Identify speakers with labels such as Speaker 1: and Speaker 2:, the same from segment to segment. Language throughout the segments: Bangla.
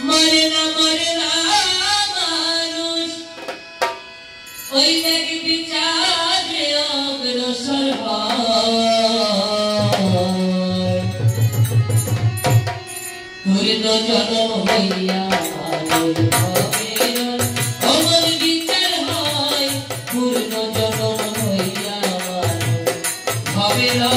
Speaker 1: মরে না মানুষ ওই দেখ বিচারে অগ্রসর হয় পূর্ণ জন্ম হইয়া অমর বিচার হয় পূর্ণ জন্ম হইয়া হবে না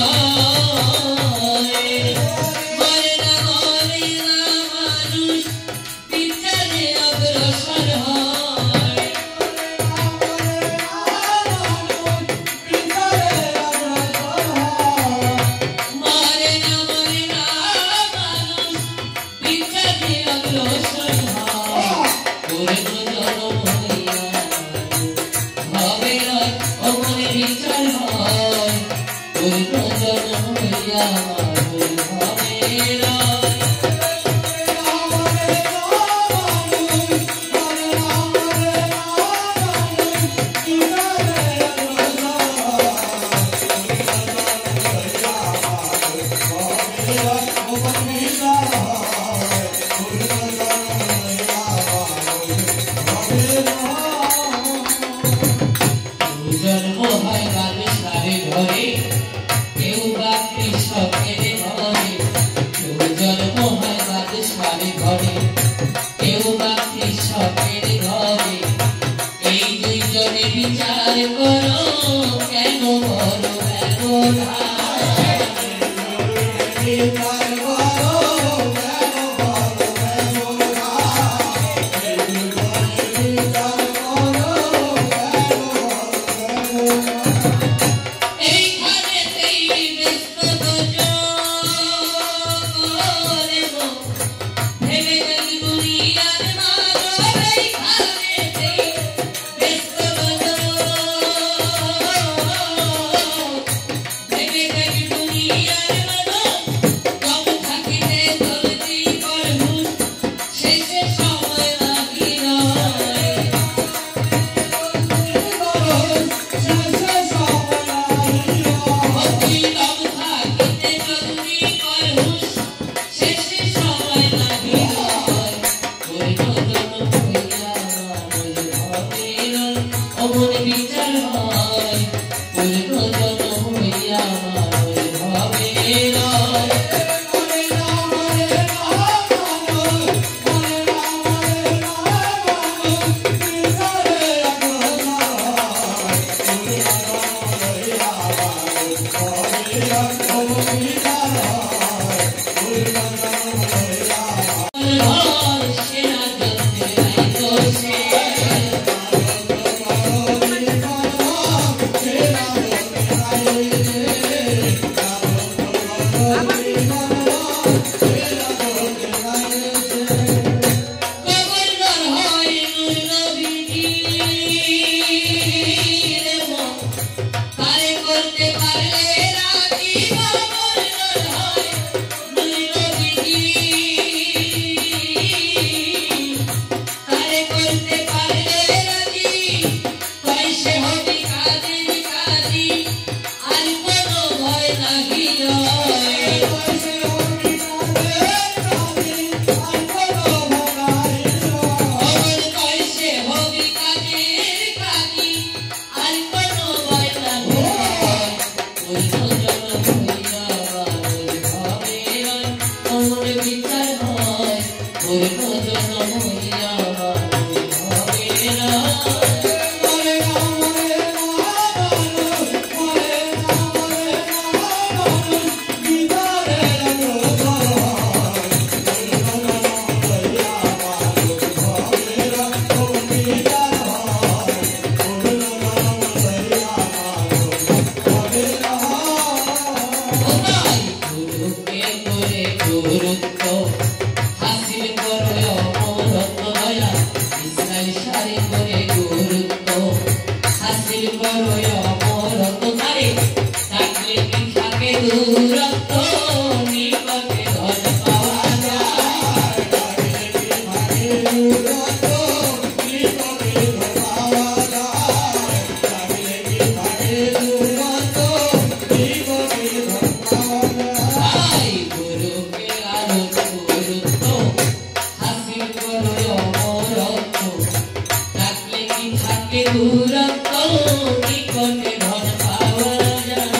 Speaker 1: নিকটে ধন পাওয়া যায়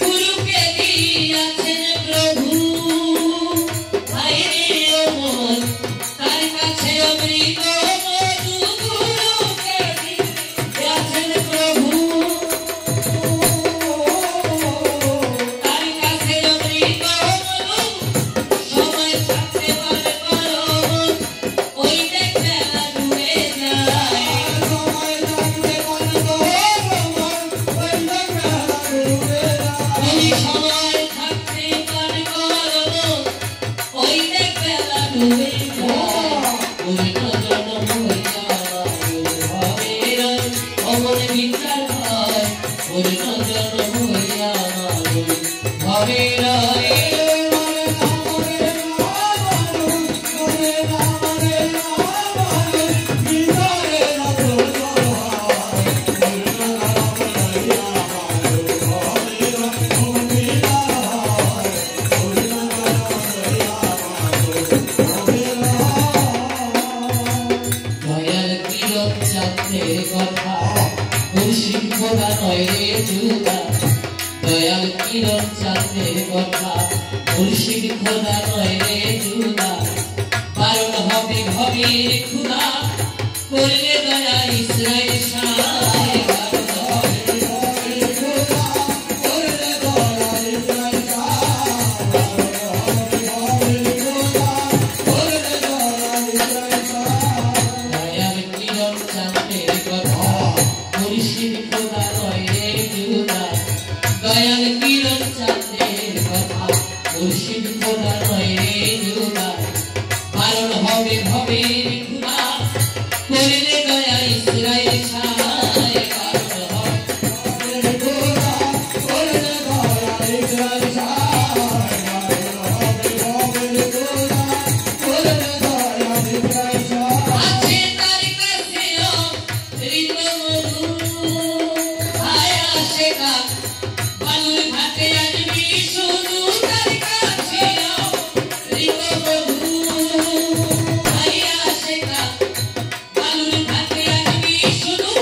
Speaker 1: গুরুকে দিয়েছেন প্রভু হায়রে অমর তার কাছে অমৃত মধু গুরুকে দিয়েছেন প্রভু তার কাছে অমৃত মধু সময় থাকতে পারে পারো ওই দেখবে না ডুবে যায় সময় থাকতে পারে তুমি সময় থাকতে পারে পারো ওই দেখবে না ডুবে যায় পূর্ণ জন্ম হইয়া ভাবের অমর বিচার হয় পূর্ণ জন্ম হইয়া ভাবের দয়াল কিরণ চাঁদের কথা মুর্শিদ খোদা নয় রে জুদা দয়াল কিরণ চাঁদের কথা মুর্শিদ খোদা নয় রে জুদা কারণ হবে ভবের খুদা করলে দয়া ইসরাইল শাহ কারণ হবে ভবের খুদা করলে দয়া ইসরাইল শাহ দয়াল কিরণ চাঁদের কথা মুর্শিদ খোদা নয় রে জুদা দয়াল কিরণ চাঁদের কথা মুর্শিদ খোদা নয় রে জুদা কারণ হবে ভবের খুদা করলে দয়া ইসরাইল শাহ কারণ হবে ভবের খুদা করলে দয়া ইসরাইল শাহ আছে তার কাছে অমৃত মধু হায় আশেকা বালুর ঘাটে আসবি শুধু তার কাছে অমৃত মধু হায় আশেকা বালুর ঘাটে আসবি শুধু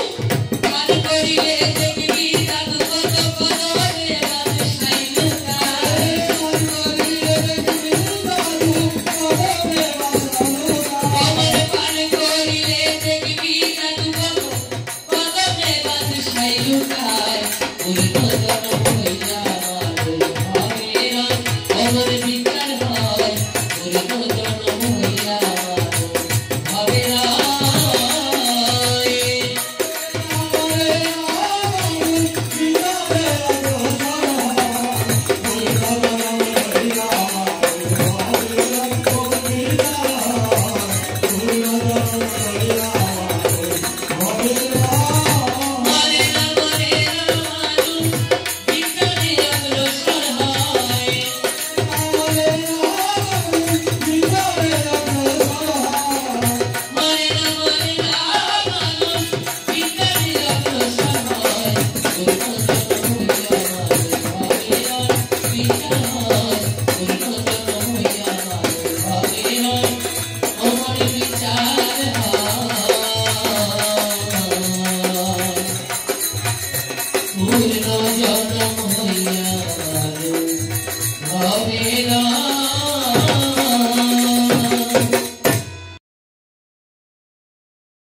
Speaker 1: পান করিলে দেখবি জাদু কত কদমে বাদশাই লুকায় পান করিলে দেখবি জাদু কদমে অমর পান করিলে দেখবি জাদু কদমে বাদশাই লুকায় পূর্ণ জন্ম হইয়া ভাবের অমর বিচার হয় পূর্ণ জন্ম হইয়া ভাবের মরে না মানুষ ভিতরে অগ্রসর হয় মরে না মানুষ ভিতরে অগ্রসর হয় পূর্ণ জন্ম হইয়া ভাবের বিচার হয় পূর্ণ জন্ম হইয়া ভাবের অমর বিচার পূর্ণ জন্ম হইয়া ভাবের